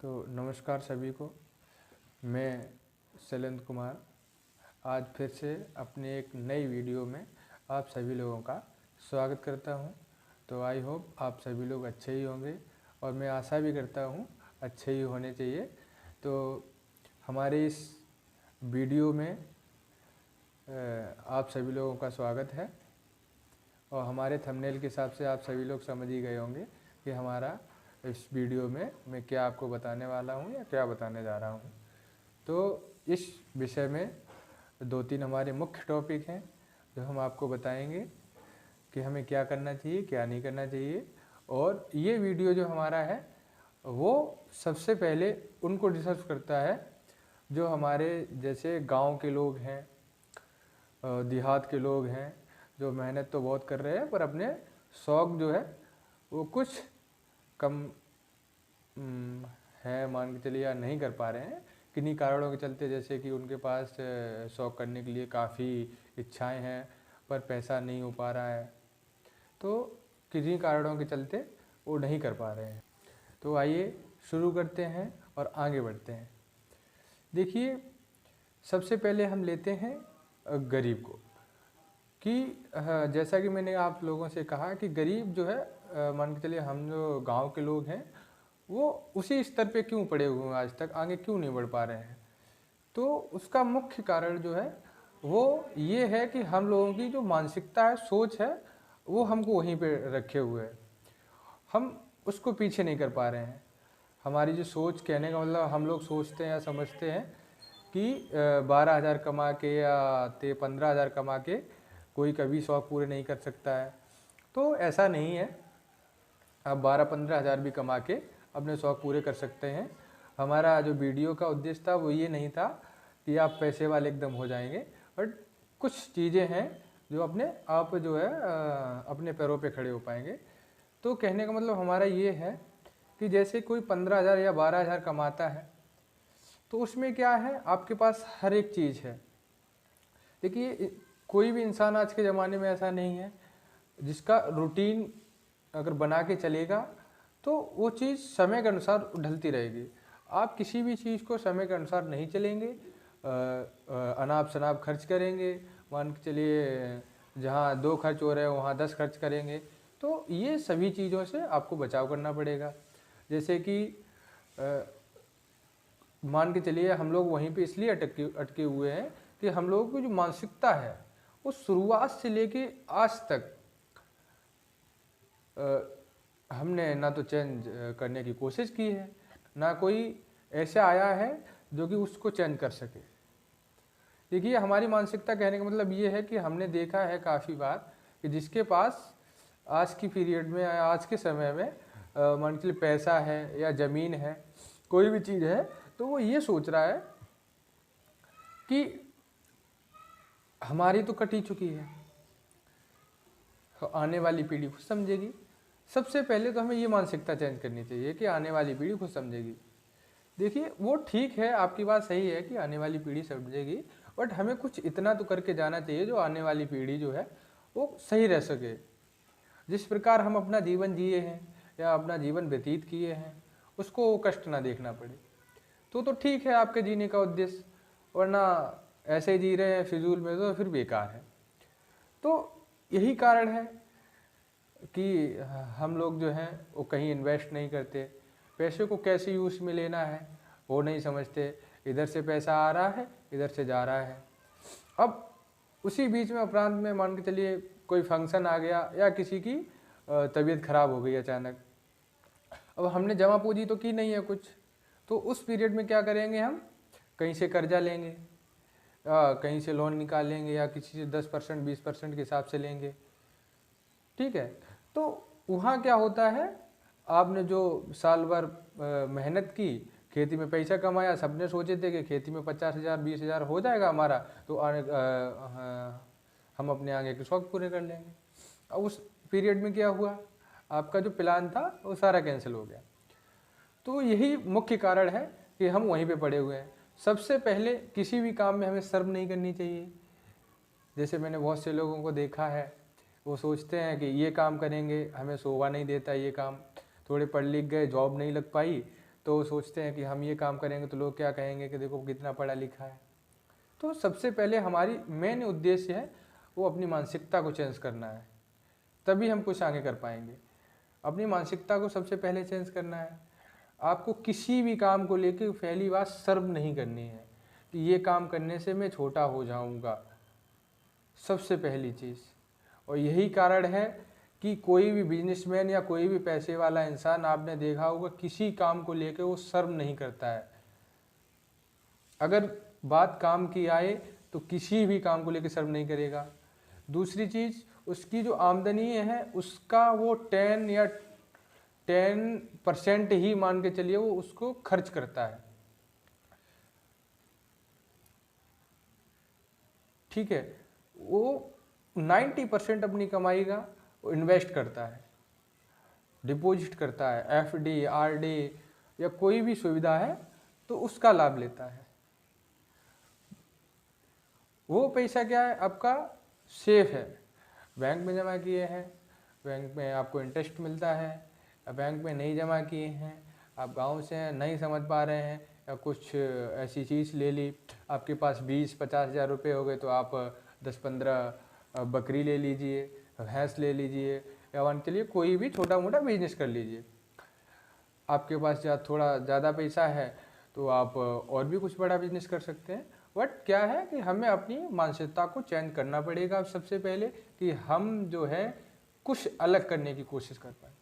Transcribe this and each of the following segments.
तो नमस्कार सभी को। मैं शैलेंद्र कुमार आज फिर से अपनी एक नई वीडियो में आप सभी लोगों का स्वागत करता हूं। तो आई होप आप सभी लोग अच्छे ही होंगे और मैं आशा भी करता हूं अच्छे ही होने चाहिए। तो हमारे इस वीडियो में आप सभी लोगों का स्वागत है और हमारे थंबनेल के हिसाब से आप सभी लोग समझ ही गए होंगे कि हमारा इस वीडियो में मैं क्या आपको बताने वाला हूँ या क्या बताने जा रहा हूँ। तो इस विषय में दो तीन हमारे मुख्य टॉपिक हैं जो हम आपको बताएंगे कि हमें क्या करना चाहिए क्या नहीं करना चाहिए। और ये वीडियो जो हमारा है वो सबसे पहले उनको डिस्कस करता है जो हमारे जैसे गांव के लोग हैं, देहात के लोग हैं, जो मेहनत तो बहुत कर रहे हैं पर अपने शौक़ जो है वो कुछ कम है, मान के चलिए, या नहीं कर पा रहे हैं किन्हीं कारणों के चलते। जैसे कि उनके पास शौक़ करने के लिए काफ़ी इच्छाएं हैं पर पैसा नहीं हो पा रहा है, तो किन्हीं कारणों के चलते वो नहीं कर पा रहे हैं। तो आइए शुरू करते हैं और आगे बढ़ते हैं। देखिए, सबसे पहले हम लेते हैं गरीब को कि जैसा कि मैंने आप लोगों से कहा कि गरीब जो है, मान के चलिए हम जो गांव के लोग हैं वो उसी स्तर पे क्यों पड़े हुए हैं, आज तक आगे क्यों नहीं बढ़ पा रहे हैं। तो उसका मुख्य कारण जो है वो ये है कि हम लोगों की जो मानसिकता है, सोच है, वो हमको वहीं पे रखे हुए है, हम उसको पीछे नहीं कर पा रहे हैं। हमारी जो सोच, कहने का मतलब, हम लोग सोचते हैं या समझते हैं कि 12,000 कमा के या 15,000 कमा के कोई कभी शौक़ पूरे नहीं कर सकता है। तो ऐसा नहीं है, आप 12-15 हज़ार भी कमा के अपने शौक़ पूरे कर सकते हैं। हमारा जो वीडियो का उद्देश्य था वो ये नहीं था कि आप पैसे वाले एकदम हो जाएंगे, बट कुछ चीज़ें हैं जो अपने आप जो है अपने पैरों पे खड़े हो पाएंगे। तो कहने का मतलब हमारा ये है कि जैसे कोई 15,000 या 12,000 कमाता है तो उसमें क्या है, आपके पास हर एक चीज़ है। देखिए, कोई भी इंसान आज के ज़माने में ऐसा नहीं है जिसका रूटीन अगर बना के चलेगा तो वो चीज़ समय के अनुसार ढलती रहेगी। आप किसी भी चीज़ को समय के अनुसार नहीं चलेंगे, अनाप शनाप खर्च करेंगे, मान के चलिए जहाँ 2 खर्च हो रहे हैं वहाँ 10 खर्च करेंगे, तो ये सभी चीज़ों से आपको बचाव करना पड़ेगा। जैसे कि मान के चलिए हम लोग वहीं पे इसलिए अटके हुए हैं कि हम लोगों की जो मानसिकता है वो शुरुआत से लेके आज तक हमने ना तो चेंज करने की कोशिश की है, ना कोई ऐसा आया है जो कि उसको चेंज कर सके। देखिए, हमारी मानसिकता, कहने का मतलब ये है कि हमने देखा है काफ़ी बार कि जिसके पास आज की पीरियड में, आज के समय में मान के चलिए पैसा है या ज़मीन है, कोई भी चीज़ है, तो वो ये सोच रहा है कि हमारी तो कट ही चुकी है, आने वाली पीढ़ी खुद समझेगी। सबसे पहले तो हमें ये मानसिकता चेंज करनी चाहिए कि आने वाली पीढ़ी खुद समझेगी। देखिए, वो ठीक है, आपकी बात सही है कि आने वाली पीढ़ी समझेगी, बट हमें कुछ इतना तो करके जाना चाहिए जो आने वाली पीढ़ी जो है वो सही रह सके। जिस प्रकार हम अपना जीवन जिए हैं या अपना जीवन व्यतीत किए हैं उसको कष्ट ना देखना पड़े, तो ठीक है आपके जीने का उद्देश्य, वरना ऐसे ही जी रहे हैं फिजूल में तो फिर बेकार है। तो यही कारण है कि हम लोग जो हैं वो कहीं इन्वेस्ट नहीं करते, पैसे को कैसे यूज़ में लेना है वो नहीं समझते। इधर से पैसा आ रहा है, इधर से जा रहा है। अब उसी बीच में अपरांत में मान के चलिए कोई फंक्शन आ गया या किसी की तबीयत खराब हो गई अचानक, अब हमने जमा पूंजी तो की नहीं है कुछ, तो उस पीरियड में क्या करेंगे, हम कहीं से कर्जा लेंगे, कहीं से लोन निकालेंगे या किसी से 10% 20% के हिसाब से लेंगे। ठीक है, तो वहाँ क्या होता है, आपने जो साल भर मेहनत की, खेती में पैसा कमाया, सबने सोचे थे कि खेती में 50,000 20,000 हो जाएगा हमारा, तो हम अपने आगे के शौक पूरे कर लेंगे। अब उस पीरियड में क्या हुआ, आपका जो प्लान था वो सारा कैंसिल हो गया। तो यही मुख्य कारण है कि हम वहीं पे पड़े हुए हैं। सबसे पहले किसी भी काम में हमें शर्म नहीं करनी चाहिए। जैसे मैंने बहुत से लोगों को देखा है, वो सोचते हैं कि ये काम करेंगे, हमें शोभा नहीं देता ये काम, थोड़े पढ़ लिख गए, जॉब नहीं लग पाई तो सोचते हैं कि हम ये काम करेंगे तो लोग क्या कहेंगे कि देखो कितना पढ़ा लिखा है। तो सबसे पहले हमारी मेन उद्देश्य है वो अपनी मानसिकता को चेंज करना है, तभी हम कुछ आगे कर पाएंगे। अपनी मानसिकता को सबसे पहले चेंज करना है। आपको किसी भी काम को लेकर पहली बात शर्म नहीं करनी है कि ये काम करने से मैं छोटा हो जाऊंगा, सबसे पहली चीज़। और यही कारण है कि कोई भी बिजनेसमैन या कोई भी पैसे वाला इंसान आपने देखा होगा किसी काम को लेकर वो शर्म नहीं करता है। अगर बात काम की आए तो किसी भी काम को लेकर शर्म नहीं करेगा। दूसरी चीज़, उसकी जो आमदनी है उसका वो 10% ही मान के चलिए वो उसको खर्च करता है। ठीक है, वो 90% अपनी कमाई का वो इन्वेस्ट करता है, डिपॉजिट करता है, एफडी, आरडी या कोई भी सुविधा है तो उसका लाभ लेता है। वो पैसा क्या है आपका सेफ है, बैंक में जमा किए हैं, बैंक में आपको इंटरेस्ट मिलता है। बैंक में नहीं जमा किए हैं, आप गांव से हैं, नहीं समझ पा रहे हैं या कुछ ऐसी चीज़ ले ली, आपके पास 20-50 हज़ार रुपये हो गए तो आप 10-15 बकरी ले लीजिए, भैंस ले लीजिए, या मान चलिए कोई भी छोटा मोटा बिजनेस कर लीजिए। आपके पास थोड़ा ज़्यादा पैसा है तो आप और भी कुछ बड़ा बिजनेस कर सकते हैं। बट क्या है कि हमें अपनी मानसिकता को चेंज करना पड़ेगा सबसे पहले, कि हम जो है कुछ अलग करने की कोशिश कर पाए।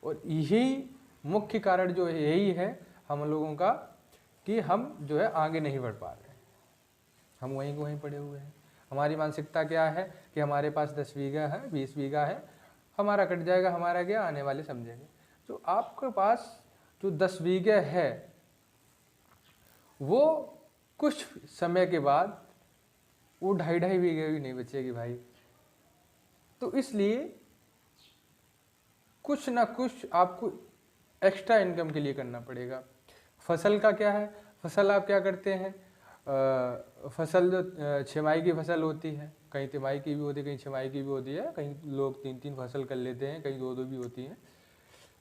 और यही मुख्य कारण जो है यही है हम लोगों का कि हम जो है आगे नहीं बढ़ पा रहे हैं, हम वहीं को वहीं पड़े हुए हैं। हमारी मानसिकता क्या है कि हमारे पास 10 बीघा है, 20 बीघा है, हमारा कट जाएगा, हमारा क्या आने वाले समझेंगे। तो आपके पास जो 10 बीघे है वो कुछ समय के बाद वो 2.5 बीघे भी नहीं बचेगी भाई। तो इसलिए कुछ ना कुछ आपको एक्स्ट्रा इनकम के लिए करना पड़ेगा। फसल का क्या है, फसल आप क्या करते हैं, फसल जो छमाही की फसल होती है, कहीं तिमाही की भी होती है, कहीं छमाही की भी होती है, कहीं लोग 3-3 फसल कर लेते हैं, कहीं 2-2 भी होती हैं।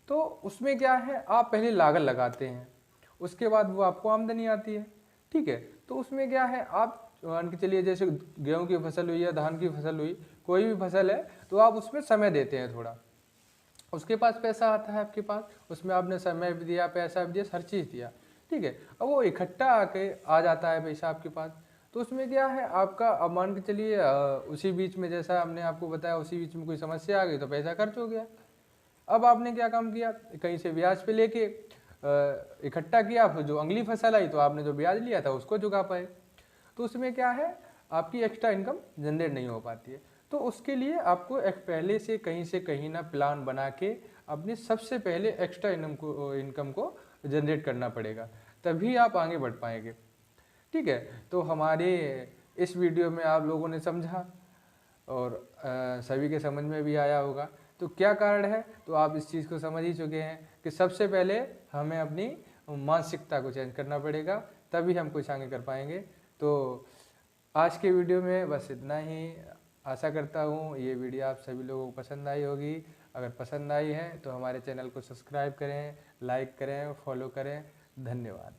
तो उसमें क्या है, आप पहले लागत लगाते हैं, उसके बाद वो आपको आमदनी आती है। ठीक है, तो उसमें क्या है, आप मान के चलिए जैसे गेहूं की फसल हुई या धान की फसल हुई, कोई भी फसल है तो आप उसमें समय देते हैं थोड़ा, उसके पास पैसा आता है आपके पास, उसमें आपने समय भी दिया, पैसा भी दिया, हर चीज़ दिया। ठीक है, अब वो इकट्ठा आके आ जाता है पैसा आपके पास, तो उसमें क्या है आपका, अब मान के चलिए उसी बीच में जैसा हमने आपको बताया, उसी बीच में कोई समस्या आ गई तो पैसा खर्च हो गया। अब आपने क्या काम किया, कहीं से ब्याज पे लेके इकट्ठा किया, फिर जो अगली फसल आई तो आपने जो ब्याज लिया था उसको चुका पाए। तो उसमें क्या है आपकी एक्स्ट्रा इनकम जनरेट नहीं हो पाती है। तो उसके लिए आपको एक पहले से कहीं ना प्लान बना के अपनी सबसे पहले एक्स्ट्रा इनकम को जनरेट करना पड़ेगा, तभी आप आगे बढ़ पाएंगे। ठीक है, तो हमारे इस वीडियो में आप लोगों ने समझा और सभी के समझ में भी आया होगा। तो क्या कारण है, तो आप इस चीज़ को समझ ही चुके हैं कि सबसे पहले हमें अपनी मानसिकता को चेंज करना पड़ेगा, तभी हम कुछ आगे कर पाएंगे। तो आज के वीडियो में बस इतना ही। आशा करता हूँ ये वीडियो आप सभी लोगों को पसंद आई होगी। अगर पसंद आई है तो हमारे चैनल को सब्सक्राइब करें, लाइक करें, फॉलो करें। धन्यवाद।